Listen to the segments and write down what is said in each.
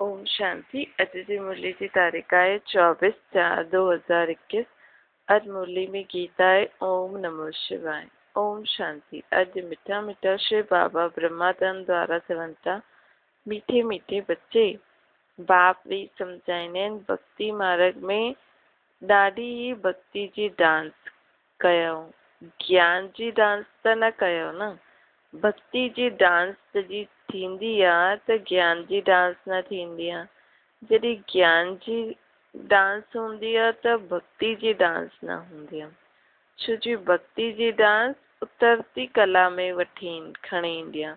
ओम शांति। अतिथि मुरली की तारीख है 24/4/2021। आज मुरली में गीता है ओम नमो शिवाय। ओम शांति। आज मिठा मिठा श्री बाबा ब्रह्मादन द्वारा सवंता मीठे मीठे बच्चे बाप भी समझाइने भक्ति मार्ग में ॾाढी ही भक्ति जी डांस कयो, ज्ञान जी डांस त न कयो न। भक्ति जी डांस जी थींदी आहे त ज्ञान जी डांस न थींदी आहे। जॾहिं ज्ञान जी डांस हूंदी आहे त भक्ति जी डांस न हूंदी आहे। छो जी भक्ति जी डांस उतरती कला में वठी खणी ईंदी आहे।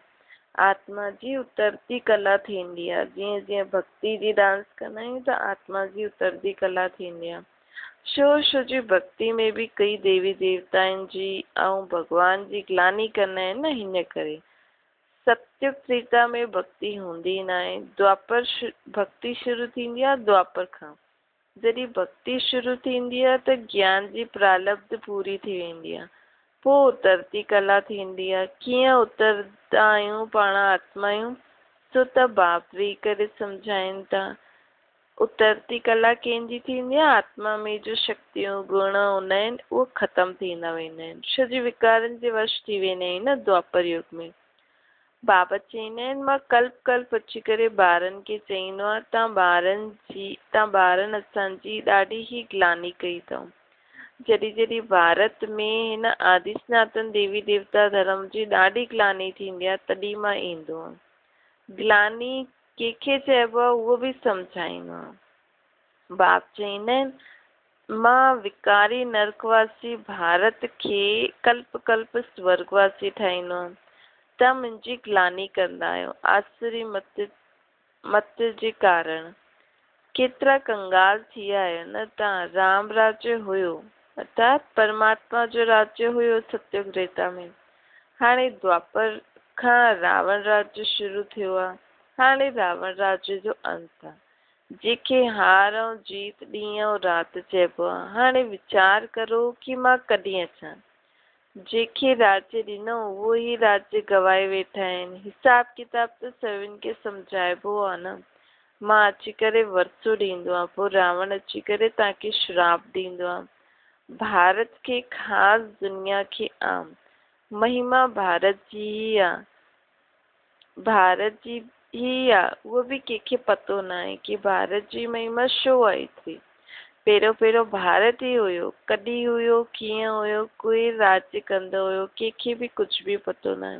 आत्मा जी उतरती कला थींदी आहे। जीअं जीअं भक्ति जी डांस कंदा आहियूं त आत्मा जी उतरती कला थींदी आहे। छो जी भक्ति में भी कई देवी देवताउनि जी ऐं भगवान जी ग्लानी कंदा आहिनि न। हिन करे सत्युग त्रेता में भक्ति हूंदी न आहे। द्वापर भक्ति शुरू थींदी आहे द्वापर खां। जॾहिं भक्ति शुरू थींदी आहे त ज्ञान जी प्रालब्ध पूरी थी वेंदी आहे। पोइ उतरती कला थींदी आहे। कीअं उतरंदा आहियूं पाण आत्मा आहियूं छो त बाप वेही करे सम्झाइनि था। उतरती कला कंहिंजी थींदी आहे? आत्मा में जो शक्तियूं गुण हूंदा आहिनि उहे ख़तमु थींदा वेंदा आहिनि। छो जी विकारनि जे वश थी वेंदा आहिनि न द्वापर युग में। बाबा चईंदा आहिनि मां कल्प कल्प अची करे ॿारनि खे चईंदो आहे तव्हां ॿारनि असांजी ॾाढी ई ग्लानी कई अथऊं। जॾहिं जॾहिं भारत में हिन आदि सनातन देवी देवता धर्म जी ॾाढी ग्लानी थींदी आहे तॾहिं मां ईंदो आहियां। ग्लानी कंहिंखे चइबो आहे उहो बि सम्झाईंदो आहे। बाप चईंदा आहिनि मां विकारी नरकवासी भारत खे कल्प कल्प स्वर्गवासी ठाहींदो तव्हां मुंहिंजी ग्लानी कंदा आहियो। आसुरी मत जे कारण केतिरा कंगाल थी आहियो न तव्हां। राम राज्य हुयो अर्थात परमात्मा जो राज्य हुयो सत्युग त्रेता में। हाणे द्वापर खां रावण राज्य शुरू थियो आहे। हाणे रावण राज्य जो अंत आहे। जंहिंखे हार ऐं जीत ॾींहुं ऐं राति चइबो आहे। हाणे वीचार करो कि मां कॾहिं अचां। जंहिंखे राज्य ॾिनो उहो ई राज्य गवाए वेठा आहिनि। हिसाब किताब त सभिनि खे सम्झाइबो आहे न। मां अची करे वरसो ॾींदो आहे पोइ रावण अची करे तव्हांखे श्राप ॾींदो आहे। भारत खे ख़ासि दुनिया खे आम महिमा भारत जी ई आहे। भारत जी ही आहे उहो बि कंहिंखे पतो न आहे कि भारत जी महिमा छो आई थी। पहिरियों भारत ई हुयो। कॾहिं हुयो कीअं हुयो कोई राज्य कंदो हुयो कंहिंखे बि कुझु बि पतो न आहे।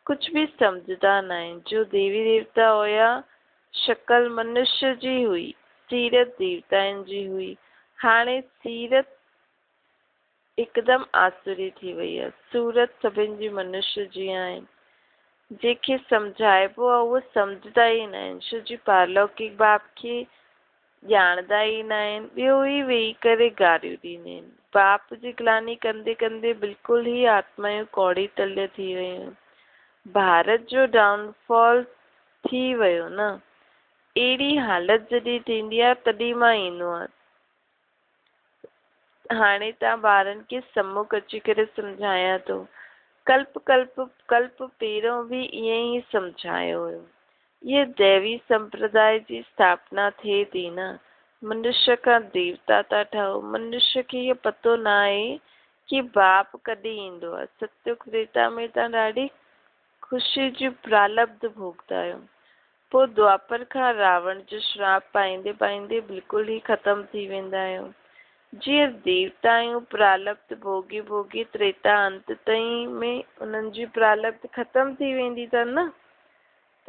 कुझु बि सम्झंदा न आहिनि। जो देवी देवता हुया शक्ल मनुष्य जी हुई सीरत देवताउनि जी हुई। हाणे सीरत हिकदमि आसुरी थी वई आहे। सूरत सभिनि जी मनुष्य जी आहिनि। जंहिंखे सम्झाइबो आहे उहो सम्झंदा ई न आहिनि। छो जी पारलौकिक बाप खे ॼाणंदा ई न आहिनि। ॿियो ई वेही करे गारियूं ॾींदा आहिनि। बाप जी ग्लानी कंदे कंदे बिल्कुलु ई आत्मायूं कौड़ी तल्य थी वियूं। भारत जो डाउनफॉल थी वियो न। अहिड़ी हालत जॾहिं थींदी आहे तॾहिं मां ईंदो आहियां। हाणे तव्हां ॿारनि खे सम्मुख अची करे सम्झायां थो। कल्प पहिरियों बि ईअं ई सम्झायो हुयो। ये दैवी संप्रदाय जी स्थापना थिए थी न। मनुष्य खां देवता था ठहो। मनुष्य खे इहो पतो न आहे कि बाप कॾहिं ईंदो आहे। सत्युग त्रेता में तव्हां ॾाढी ख़ुशी जी प्रालब्ध भोगदा आहियो। पोइ द्वापर खां रावण जो श्राप पाईंदे पाईंदे बिल्कुलु ई ख़तमु थी वेंदा आहियो। जीअं देवता आहियूं प्रालब्ध भोगी भोगी त्रेता अंत ताईं में उन्हनि जी प्रालब्ध ख़तमु थी वेंदी अथनि न।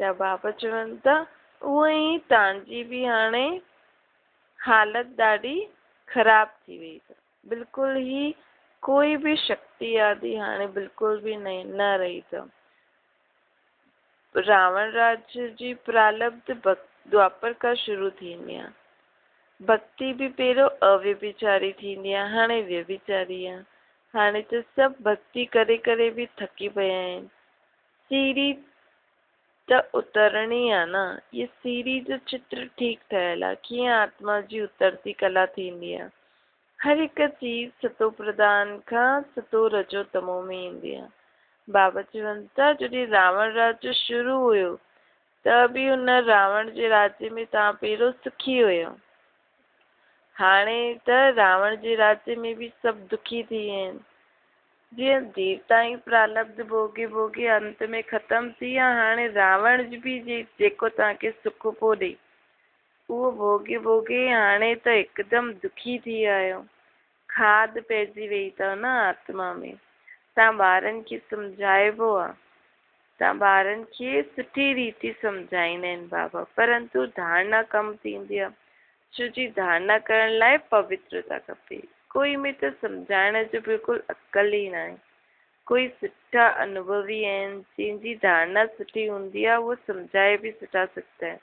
त बाबा चवनि था उहो ई तव्हांजी बि हाणे हालत ॾाढी ख़राब थी वई अथव। बिल्कुलु ई कोई बि शक्ति आदि हाणे बिल्कुलु बि न रही अथव। रावण राज्य जी प्रालब्ध द्वापर खां शुरू थींदी आहे। भक्ति बि पहिरियों अव्यभिचारी थींदी आहे हाणे व्यभिचारी आहे। हाणे त सभु भक्ति करे करे बि थकी पिया आहिनि। सीढ़ी त उतरणी आहे न। ये सीढ़ी जो चित्र ठीकु ठहियलु आहे। कीअं आत्मा जी उतरती कला थींदी आहे। हर हिकु चीज़ सतो प्रधान खां सतो रजो तमो में ईंदी आहे। बाबा चवनि था जॾहिं रावण राज्य शुरू हुयो त बि हुन रावण जे राज्य में तव्हां पहिरियों सुखी हुयो। हाणे त रावण जे राज्य में बि सभु दुखी थी विया आहिनि। जीअं देवता ई प्रारब्ध भोगे भोगे अंत में ख़तम थी विया, हाणे रावण बि जेको तव्हांखे सुख पियो ॾे उहो भोगे भोगे हाणे त हिकदमि दुखी थी आहियो। खाद पइजी वई अथव न आत्मा में। तव्हां ॿारनि खे सम्झाइबो आहे, तव्हां ॿारनि खे सुठी रीति सम्झाईंदा आहिनि बाबा, परंतु धारणा कम थींदी आहे। छो जी धारणा करण लाइ पवित्रता खपे। कोई में त सम्झाइण जो बिल्कुलु अक्ल ई न आहे। कोई सुठा अनुभवी आहिनि जंहिंजी धारणा सुठी हूंदी आहे, उहो सम्झाए बि सुठा सघंदा आहिनि।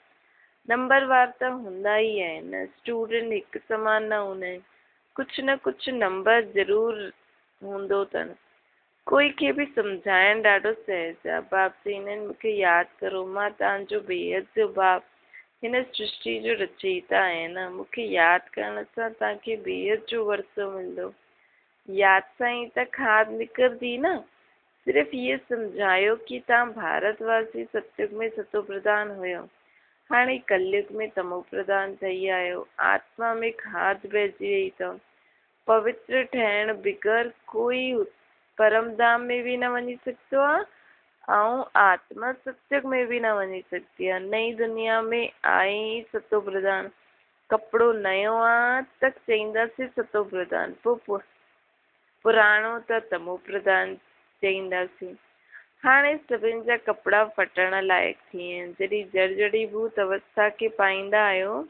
नंबरवार त हूंदा ई आहिनि, स्टूडेंट हिकु समान न हूंदा आहिनि, कुझु न कुझु नंबर ज़रूरु हूंदो अथनि। कोई खे बि सम्झाइणु ॾाढो सहज आहे। बाप चवंदा आहिनि मूंखे यादि करो, मां तव्हांजो बेहद जो बाप हिन सृष्टि जो रचयिता आहे न। मूंखे यादि करण सां तव्हांखे बेहद जो वरसो मिलंदो। यादि सां ई त खाद निकिरंदी न। सिर्फ़ु इहे सम्झायो कि तव्हां भारतवासी सतयुग में सतो प्रधान हुयो, हाणे कलयुग में तमो प्रधान ठही आहियो। आत्मा में खाद पइजी वई अथव। पवित्र ठहिण बग़ैर कोई परम धाम में बि न वञी सघंदो आहे ऐं आत्मा सत्युग में बि न वञी सघंदी आहे। नई दुनिया में आहे ई सतो प्रधान। कपिड़ो नयो आहे त चईंदासीं सतो प्रधान, पोइ पुराणो त तमो प्रधान चईंदासीं। हाणे सभिनि जा कपिड़ा फटण लाइक़ु थी विया आहिनि। जॾहिं जर्जड़ीभूत अवस्था खे पाईंदा आहियो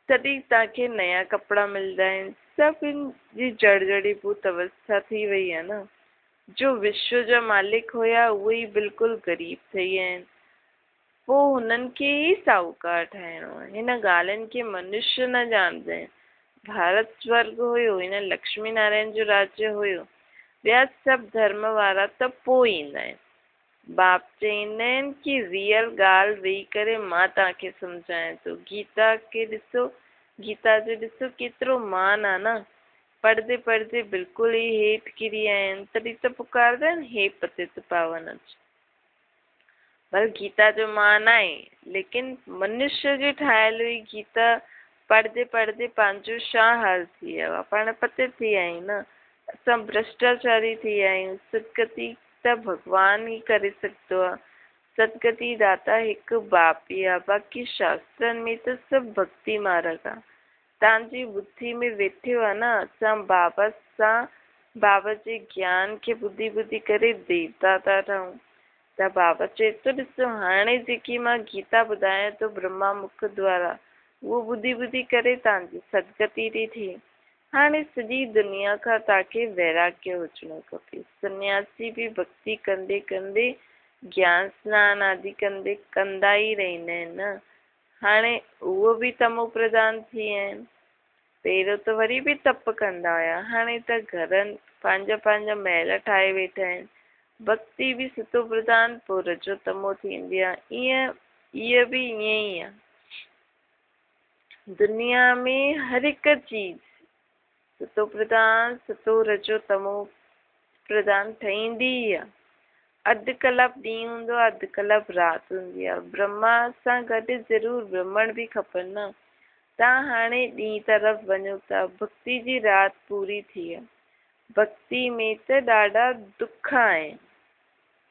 तॾहिं तव्हांखे नया कपिड़ा मिलंदा आहिनि। सभिनि जी जर्जड़ीभूत अवस्था थी वई आहे न। जो विश्व जा मालिक हुया उहे ई बिल्कुलु ग़रीब थी विया आहिनि। पोइ हुननि खे ई साहूकार ठाहिणो आहे। हिन ॻाल्हियुनि खे मनुष्य न ॼाणंदा आहिनि। भारत स्वर्ग हुयो, हिन लक्ष्मी नारायण जो राज्य हुयो, ॿिया सभु धर्म वारा त पोइ ईंदा आहिनि। बाप चवंदा आहिनि कि रियल ॻाल्हि वेही करे मां तव्हांखे सम्झायां थो। गीता खे ॾिसो, गीता जो ॾिसो केतिरो मान आहे न। पढ़दे पढ़दे बिल्कुलु ई हेठि किरी आया आहिनि, तॾहिं त पुकारंदा आहिनि हे पतित पावन। पर गीता जो मान आहे, लेकिन मनुष्य जो ठाहियल हुई गीता पढ़दे पढ़दे पंहिंजो छा हाल थी वियो आहे। पाण पतित थी विया आहियूं न। असां भ्रष्टाचारी थी विया आहियूं। सदगति त भॻवान ई करे सघंदो आहे। सदगति दाता हिकु बाप ई आहे। बाक़ी शास्त्रनि में त सभु भक्ति मार्ग आहे। तव्हांजी बुद्धि में वेठियो आहे न। असां बाबा जे ज्ञान खे ॿुधी ॿुधी करे देवता था ठहूं। त बाबा चए थो ॾिसो हाणे जेकी मां गीता ॿुधायां थो ब्रह्मा मुख द्वारा, उहो ॿुधी ॿुधी करे तव्हांजी सदगति थी थिए। हाणे सॼी दुनिया खां तव्हांखे वैराग्य हुजणो खपे। सन्यासी बि भक्ति कंदे कंदे ज्ञान स्नान आदि कंदा ई रहंदा आहिनि न। हाणे उहो बि तमो प्रधान थी विया आहिनि। पहिरियों त वरी बि तप कंदा हुया, हाणे त घरनि पंहिंजा पंहिंजा महल ठाहे वेठा आहिनि। भक्ति बि सतो प्रधान, पोइ रजो तमो थींदी आहे। इहा बि ईअं ई आहे। दुनिया में हर हिकु चीज़ सतो प्रधान सतो रजो तमो प्रधान ठहींदी ई आहे। अधु कलाकु ॾींहुं हूंदो आहे, अधु कलाकु राति हूंदी आहे। ब्रह्मा सां गॾु ज़रूरु ब्रह्मण बि खपनि न। तव्हां हाणे ॾींहुं तरफ़ वञो था, भक्ति जी राति पूरी थी आहे। भक्ति में त ॾाढा दुख आहिनि,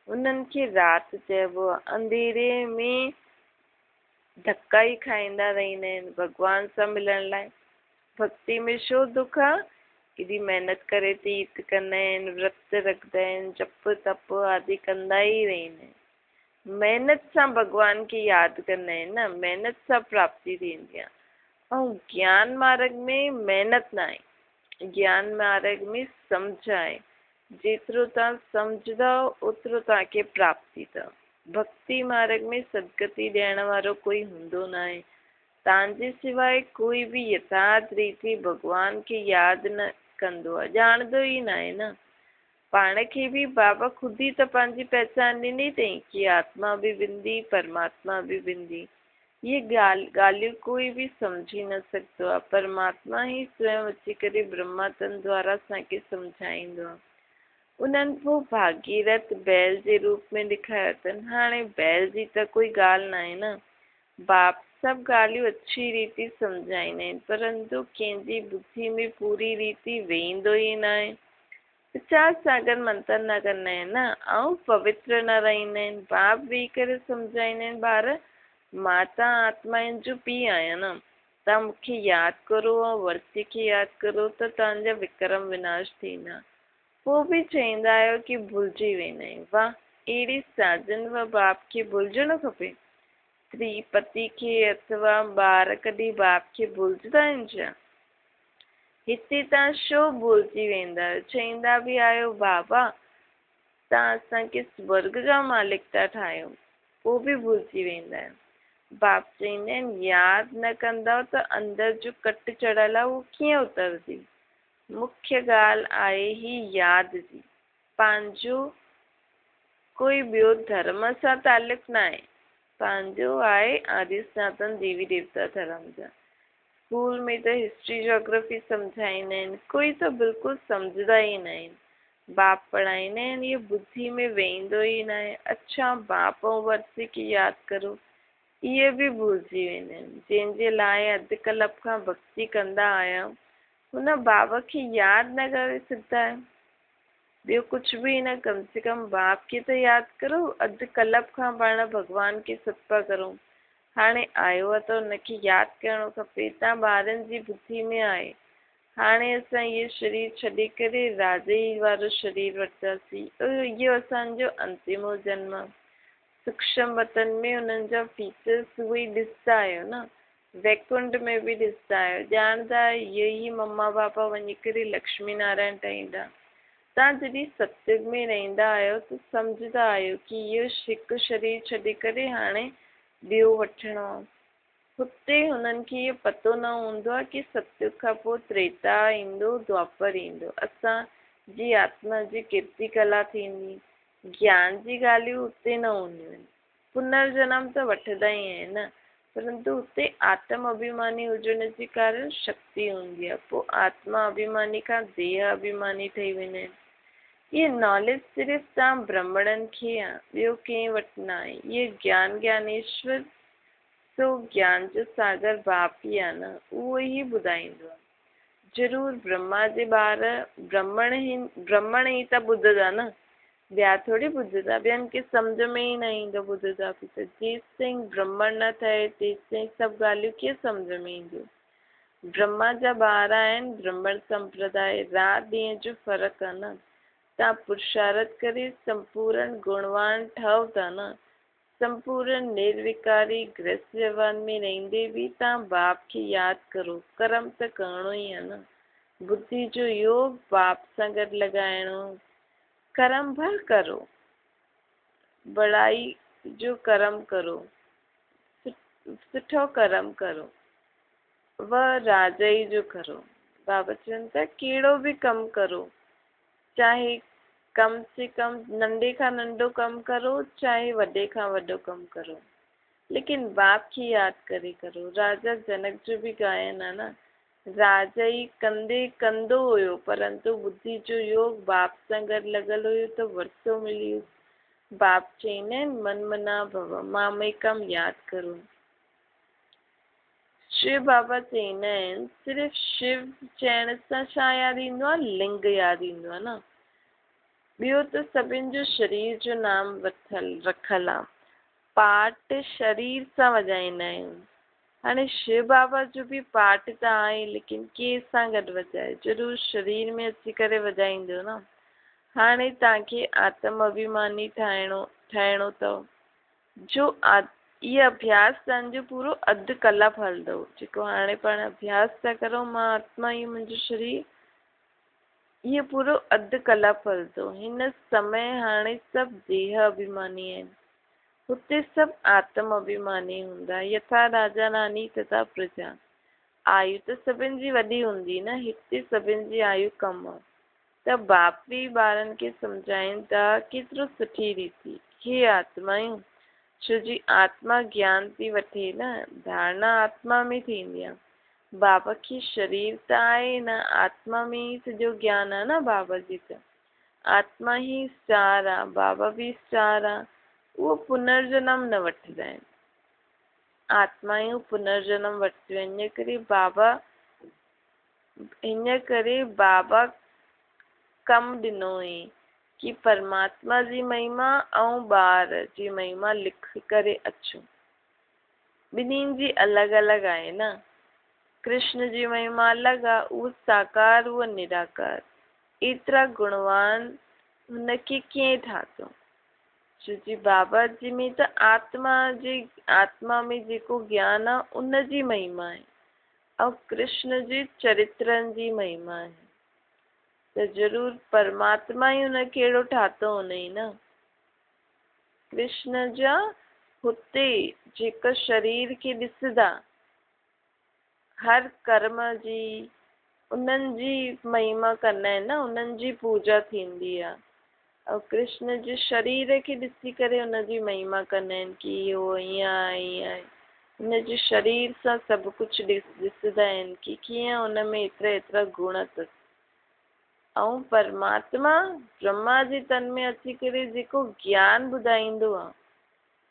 उन्हनि खे राति चइबो आहे। अंधेरे में धक्का ई खाईंदा रहंदा आहिनि भॻवान सां मिलण लाइ। भक्ति में छो दुख आहे? केॾी महिनत करे तीर्थ कंदा आहिनि, व्रत रखंदा आहिनि, जप तप आदि कंदा ई रहंदा आहिनि। महिनत सां भॻवान खे यादि कंदा आहिनि न, महिनत सां प्राप्ति थींदी आहे। ऐं ज्ञान मार्ग में महिनत न आहे। ज्ञान मार्ग में सम्झ आहे। जेतिरो तव्हां सम्झंदा ओतिरो तव्हांखे प्राप्ति अथव। भक्ति मार्ग में सदगति ॾियण वारो कोई हूंदो न आहे। तव्हांजे सवाइ कोई बि यथार्थ रीति भॻवान खे यादि न कंदो आहे, ॼाणंदो ई न आहे न। पाण खे बि बाबा ख़ुदि ई त पंहिंजी पहचान ॾिनी अथई कि आत्मा बि विंदी परमात्मा बि विंदी। इहे ॻाल्हियूं कोई बि सम्झी न सघंदो आहे। परमात्मा ई स्वयं अची करे ब्रह्मा तन द्वारा असांखे सम्झाईंदो आहे। उन्हनि पोइ भागीरथ बैल जे रूप में ॾेखारियो अथनि। हाणे बैल जी त कोई ॻाल्हि न आहे न, बाप सभु ॻाल्हियूं अच्छी रीति सम्झाईंदा आहिनि, परंतु कंहिंजी बुद्धि में पूरी रीति वेहींदो ई न आहे। विचार सागर मंथन न कंदा आहिनि न, ऐं पवित्र न रहंदा आहिनि। बाप वेही करे सम्झाईंदा आहिनि, ॿार मां त आत्माउनि जो पीउ आहियां न, तव्हां मूंखे यादि करो ऐं वर्ती खे यादि करो त तव्हांजा विक्रम विनाश थींदा। पोइ बि चईंदा आहियो कि भुलिजी वेंदा आहियूं। वाह, अहिड़ी साजन व बाप खे भुलिजणु खपे। स्त्री पति खे अथवा ॿार कॾहिं बाप खे भुलिजंदा आहिनि छा? हिते तव्हां छो भुलिजी वेंदा आहियो? चईंदा बि आहियो बाबा तव्हां असांखे स्वर्ग जा मालिक था ठाहियो, पोइ बि भुलिजी वेंदा आहियो। बाप चईंदा आहिनि यादि न कंदव त अंदरि जो कट चढ़ियल आहे उहो कीअं उतरंदी। मुख्य ॻाल्हि आहे ही यादि जी। पंहिंजो कोई ॿियो धर्म सां तालुक़ु न आहे, पंहिंजो आहे आदि सनातन देवी देवता धर्म जा। स्कूल में त हिस्ट्री जोग्राफी सम्झाईंदा आहिनि, कोई त बिल्कुलु सम्झंदा ई न आहिनि। बाप पढ़ाईंदा आहिनि, इहे बुद्धि में वेहींदो ई न आहे। अच्छा, बाप ऐं वर्ती खे यादि करो, इहे बि भुलिजी वेंदा आहिनि। जंहिंजे लाइ अधु कलाक खां भक्ति कंदा आहियूं, हुन बाबा खे यादि न करे सघंदा आहियो। ॿियो कुझु बि न, कम से कम बाप खे त यादि करो। अधु कलाक खां पाण भॻवान खे सतपा करूं, हाणे आयो आहे त हुनखे यादि करणो खपे। तव्हां ॿारनि जी बुद्धि में आहे, हाणे असां इहो शरीर छॾे करे राजे वारो शरीर वरितासीं, इहो असांजो अंतिमो जन्म आहे। सूक्ष्म वतन में हुननि जा फीचर्स उहे ई ॾिसंदा आहियो न, वैकुंठ में बि ॾिसंदा आहियो। ॼाणंदा इहे ई मम्मा पापा वञी करे लक्ष्मी नारायण ठाहींदा। तव्हां जॾहिं सत्युग में रहंदा आहियो त सम्झंदा आहियो कि इहो हिकु शरीर छॾे करे हाणे ॿियो वठिणो आहे। हुते हुननि खे इहो पतो न हूंदो आहे कि सत्युग खां पोइ त्रेता ईंदो, द्वापर ईंदो, असांजी आत्मा जी कीर्ति कला थींदी। ज्ञान जी ॻाल्हियूं हुते न हूंदियूं आहिनि। पुनर्जन्म त वठंदा ई आहिनि न, परंतु हुते आत्म अभिमानी हुजण जे कारण शक्ति हूंदी आहे। पोइ आत्मा अभिमानी खां देह अभिमानी ठही वेंदा आहिनि। इहे नॉलेज सिर्फ़ु तव्हां ब्राह्मणनि खे आहे, ॿियो कंहिं वटि न आहे। इहे ज्ञान ज्ञानेश्वर सो ज्ञान जो सागर बाप ई आहे न, उहो ई ॿुधाईंदो आहे। ज़रूरु ब्रह्मा जे ॿार ब्राह्मण ई त ॿुधंदा न, ॿिया थोरी ॿुधंदा, ॿियनि खे सम्झ में ई न ईंदो ॿुधंदा बि त। जेसि ताईं ब्राह्मण न ठहे तेसि ताईं सभु ॻाल्हियूं कीअं सम्झ में ईंदियूं। ब्रह्मा जा ॿार आहिनि, ब्राह्मण संप्रदाय, राति ॾींहं जो फ़र्क़ु आहे न। तव्हां पुरुषार्थ करे संपूर्ण गुणवान ठहो था न, संपूर्ण निर्विकारी गृहस्थ व्यवहार में रहंदे बि तव्हां बाप खे यादि करो। कर्म त करिणो ई आहे न, बुद्धि जो योग बाप सां गॾु लॻाइणो। कर्म भर करो, बड़ाई जो कर्म करो, सुठो कर्म करो, व राजाई जो करो। बाबा चवनि था कहिड़ो बि कमु करो, चाहे कम से कम नंढे खां नंढो कमु करो, चाहे वॾे खां वॾो कमु करो, लेकिन बाप खे यादि करे करो। राजा जनक जो बि गायन आहे न, राजा ई कंदो हुयो, परंतु बुद्धि जो योग बाप सां गॾु लॻल हुयो त वरसो मिलियो। बाप चईंदा आहिनि मन मना भव, मामेकम यादि करो। शिव बाबा चईंदा आहिनि सिर्फ़ु शिव चइण सां छा यादि ईंदो आहे, लिंग यादि ईंदो आहे न। ॿियो त सभिनि जो शरीर जो नाम रखल आहे, पाठ शरीर सां वॼाईंदा आहियूं। हाणे शिव बाबा जो बि पाठ त आहे, लेकिन कंहिं सां गॾु वॼाए, ज़रूरु शरीर में अची करे वॼाईंदो न। हाणे तव्हांखे आत्म अभिमानी ठहिणो अथव, जो इहो अभ्यास तव्हांजो पूरो अधु कलाक हलंदो, जेको हाणे पाण अभ्यास था करूं, मां आत्मा ई मुंहिंजो शरीर, इहो पूरो अधु कलाक हलंदो। हिन समय हाणे सभु देह अभिमानी आहिनि, हुते सभु आत्म अभिमानी हूंदा। यथा राजा रानी तथा प्रजा, आयु त सभिनि जी वॾी हूंदी न, हिते सभिनि जी आयु कम आहे। त बाप बि ॿारनि खे सम्झाइनि था केतिरो सुठी रीति, हे आत्मायूं, छो जी आत्मा ज्ञान थी वठे न, धारणा आत्मा में थींदी आहे। बाबा खे शरीर त आहे न, आत्मा में ई सॼो ज्ञान आहे न बाबा जी त। आत्मा ही स्टार आ, बाबा भी स्टार आ, वो पुनर्जन्म न वठंदा आहिनि। आत्मायूं पुनर्जन्म वठियूं आहिनि। इन करे बाबा कम ॾिनो हुई कि परमात्मा जी महिमा ऐं ॿार जी महिमा लिखी करे अचो। ॿिन्हिनि जी अलॻि अलॻि आहे न। कृष्ण जी महिमा अलॻि आहे, उहो साकार, उहो निराकार। एतिरा गुणवान हुनखे कीअं ठातो? छो जी बाबा जी में त आत्मा में जेको ज्ञान आहे उन जी महिमा आहे, ऐं कृष्ण जे चरित्रनि जी महिमा आहे। त ज़रूर परमात्मा ई हुनखे अहिड़ो ठातो हुनई न। कृष्ण जा हुते जेका शरीर खे ॾिसंदा, हर कर्म जी उन्हनि जी महिमा कंदा आहिनि न, उन्हनि जी पूजा थींदी आहे। ऐं कृष्ण जे शरीर खे ॾिसी करे हुनजी महिमा कंदा आहिनि कि इहो ईअं आहे, ईअं आहे। हुनजे शरीर सां सभु कुझु ॾिसंदा आहिनि कि कीअं हुन में एतिरा गुण अथसि। ऐं परमात्मा ब्रह्मा जे तन में अची करे जेको ज्ञान ॿुधाईंदो आहे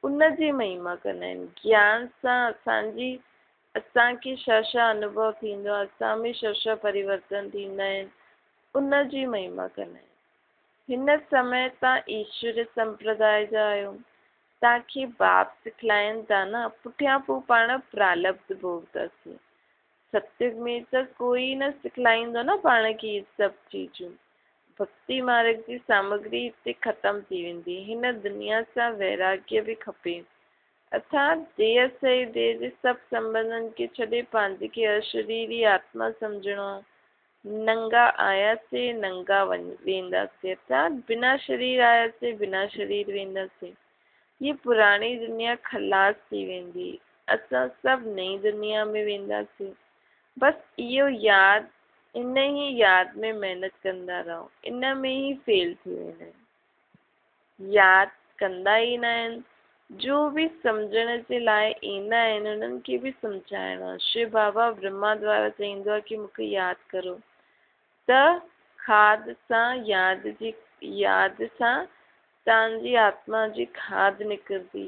उन जी महिमा कंदा आहिनि। ज्ञान सां असांखे छा अनुभव थींदो आहे, असां में छा परिवर्तन थींदा आहिनि, उन जी महिमा कंदा आहिनि। हिन समय तव्हां ईश्वर संप्रदाय जा आहियो, तव्हांखे बाप सिखलाइनि था न, पुठियां पोइ पाण प्रारब्ध भोगंदासीं। सत्युग में त कोई न सिखलाईंदो न पाण खे इहे सभु चीजूं। भक्ति मार्ग जी सामग्री हिते ख़तम थी वेंदी। हिन दुनिया सां वैराग्य बि खपे। अर्थात देह से देह जे सभु संबंधनि खे छॾे पंहिंजे खे अशरीरी आत्मा सम्झणो आहे। नंगा आयासीं, नंगा वेंदासीं। अर्थात बिना शरीर आयासीं, बिना शरीर वेंदासीं। ये पुराणी दुनिया खलास थी वेंदी, असां सभु नई दुनिया में वेंदासीं। बसि इहो इन ई यादि में महिनत कंदा रहो, इन में ई फेल थी वेंदा आहिनि। यादि कंदा ई न आहिनि। जो बि सम्झण जे लाइ ईंदा आहिनि उन्हनि खे बि सम्झाइणो आहे। शिव बाबा ब्रह्मा द्वारा चईंदो आहे कि मूंखे यादि करो, त खाद सां यादि सां तव्हांजी आत्मा जी खाद निकिरंदी।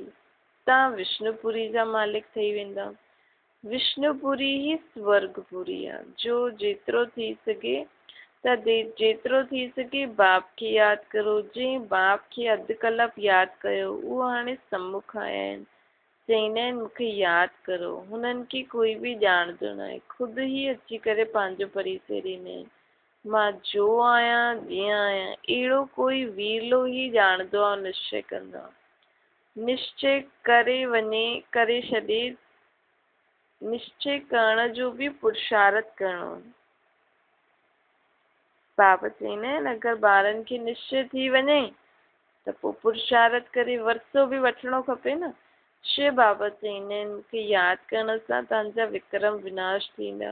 तव्हां विष्णुपुरी जा मालिक ठही वेंदा। विष्णुपुरी ई स्वर्गपुरी आहे। जो जेतिरो थी सघे बाप खे यादि करो। जंहिं बाप खे अधु कलाक यादि कयो उहो हाणे सम्मुख आया आहिनि, चईंदा आहिनि मूंखे यादि करो। हुननि खे कोई बि ॼाणंदो न आहे, ख़ुदि ई अची करे पंहिंजो परिचय ॾींदा आहिनि। मां जो आहियां, जीअं आहियां, अहिड़ो कोई वीरलो ई ॼाणंदो आहे, निश्चय कंदो आहे। निश्चय करण जो बि पुरुषार्थ करणो। बाबा चईंदा आहिनि अगरि ॿारनि खे निश्चय थी वञे त पोइ पुरुषार्थ करे वरसो बि वठिणो खपे न। शिव बाबा चईंदा आहिनि मूंखे यादि करण सां तव्हांजा विक्रम विनाश थींदा।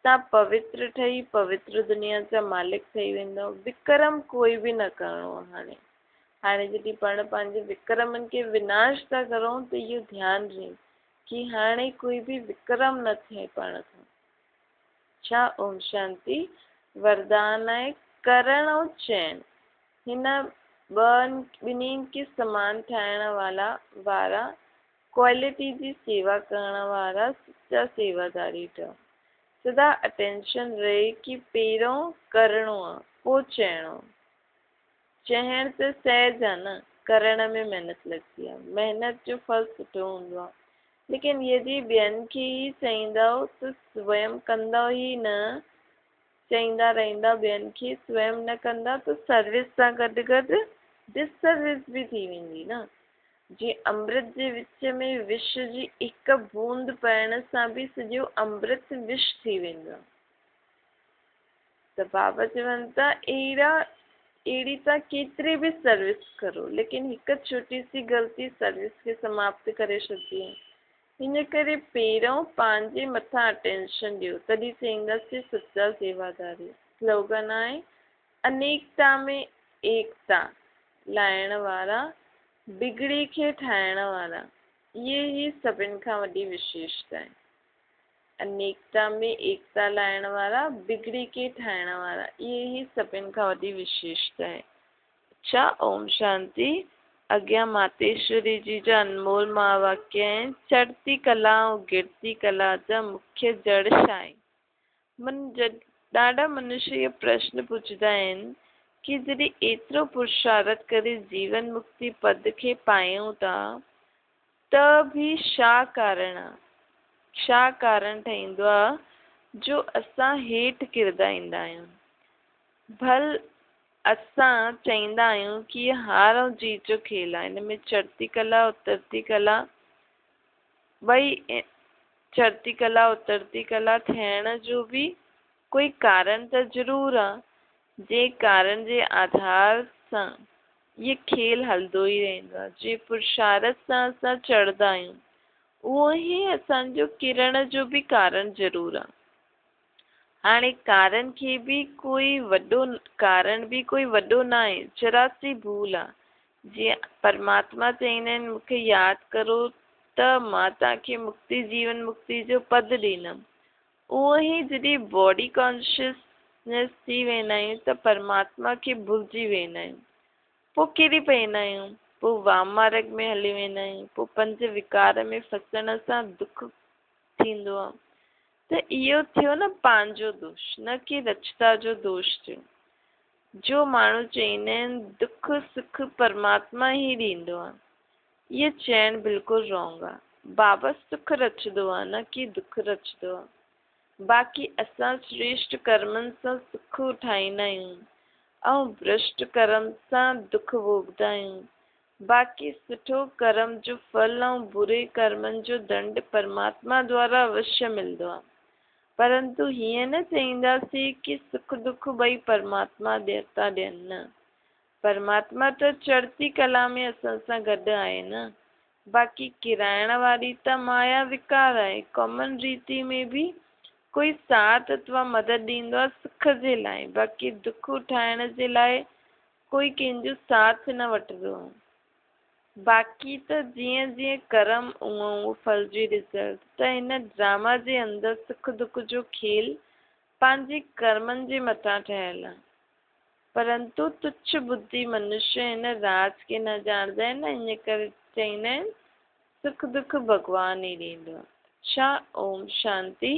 तव्हां पवित्र ठही पवित्र दुनिया जा मालिक ठही वेंदव। विक्रम कोई बि न करिणो आहे। हाणे जॾहिं पाण पंहिंजे विक्रमनि खे विनाश था करूं त इहो ध्यानु ॾियो कि हाणे कोई बि विक्रम न थिए पाण खां। छा ओम शांति वरदान आहे करण ऐं चयन। हिन ॿिन्हिनि खे समान ठाहिण वारा क्वालिटी जी सेवा करण वारा सच्चा सेवादारी ठहो। सदा अटेंशन रहे कि पहिरियों करिणो आहे पोइ चइणो। चइण त सहज आहे न, करण में महिनत लॻंदी आहे। महिनत जो फल सुठो हूंदो आहे। लेकिन यदि ॿियनि खे ई चईंदव त स्वयं कंदव ई न, चईंदा रहंदा ॿियनि खे, स्वयं न कंदा त सर्विस सां गॾु गॾु डिसर्विस बि थी वेंदी न। जीअं अमृत जे विच में विष जी हिकु बूंद पइण सां बि सॼो अमृत विष थी वेंदो आहे। त बाबा चवनि था अहिड़ी तव्हां केतिरी बि सर्विस करो, लेकिन हिकु छोटी सी ग़लती सर्विस खे समाप्त करे छॾंदी आहे। हिन करे पहिरियों पंहिंजे मथां अटेंशन ॾियो, तॾहिं चईंदासीं सच्चा सेवादारी। स्लोगन आहे अनेकता में एकता लाइण वारा, बिगड़ी खे ठाहिण वारा। इहे ई सभिनि खां वॾी विशेषता आहे। अनेकता में एकता लाइण वारा, बिगड़ी खे ठाहिण वारा, इहे ई सभिनि खां वॾी विशेषता आहे। छा ओम शांति। अॻियां मातेश्वरी जी जा अनमोल महावाक्य आहिनि। चढ़ती कला ऐं गिरती कला जा मुख्य जड़ छा आहे। ॾाढा मनुष्य इहो प्रश्न पुछंदा आहिनि कि जॾहिं एतिरो पुरुषार्थ करे जीवन मुक्ति पद खे पायूं था त बि छा कारण आहे, छा कारण ठहींदो आहे जो असां हेठि किरंदा ईंदा आहियूं। भल असां चईंदा आहियूं कि हार ऐं जीत जो खेल आहे, हिन में चढ़ती कला उतरती कला, भई चढ़ती कला उतरती कला थियण जो बि कोई कारण त ज़रूर आहे। जे कारण जे आधार सां ये खेल हलंदो ई रहंदो आहे। जे पुरुषार्थ सां असां चढ़ंदा आहियूं उहो ई असांजो किरण जो बि कारण ज़रूर आहे। हाणे कारण खे बि कोई वॾो कारण बि कोई वॾो न आहे, जरा सी भूल आहे। जीअं परमात्मा चईंदा आहिनि मूंखे यादि करो त मां तव्हांखे मुक्ति जीवन मुक्ति जो पद ॾींदमि। उहो ई जॾहिं बॉडी कॉन्शियसनेस थी वेंदा आहियूं त परमात्मा खे भुलिजी वेंदा आहियूं। पोइ किरी पवंदा आहियूं, पोइ वाम मार्ग में हली वेंदा आहियूं, पोइ पंज विकार में फसण सां दुख थींदो आहे। त इहो थियो न पंहिंजो दोष, न कि रचता जो दोष थियो। जो माण्हू चईंदा आहिनि दुख सुख परमात्मा ई ॾींदो आहे, इहो चइणु बिल्कुलु रॉन्ग आहे। बाबा सुख रचंदो आहे, न कि दुख रचंदो आहे। बाक़ी असां श्रेष्ठ कर्मनि सां सुख उठाईंदा आहियूं ऐं भ्रष्ट कर्म सां दुख भोगंदा आहियूं। बाक़ी सुठो कर्म जो फल ऐं बुरे कर्मनि जो दंड परमात्मा द्वारा अवश्य मिलंदो आहे। परंतु हीअं न चईंदासीं कि सुख दुख ॿई परमात्मा था ॾियनि, न। परमात्मा त चढ़ती कला में असां सां गॾु आहे न। बाक़ी किराइण वारी त माया विकार आहे। कॉमन रीति में बि कोई साथ अथवा मदद ॾींदो आहे सुख जे लाइ, बाक़ी दुख उठाइण जे लाइ कोई कंहिंजो साथ न वठंदो आहे। बाक़ी त जीअं जीअं कर्म उहो फल जी रिज़ल्ट। त हिन ड्रामा जे अंदरि सुख दुख जो खेल पंहिंजे कर्मनि जे मथां ठहियलु आहे। परंतु तुच्छ बुद्धि मनुष्य हिन राज खे न ॼाणंदा आहिनि न, इन करे चईंदा आहिनि सुख दुख भॻवान ई ॾींदो आहे। छा ओम शांति।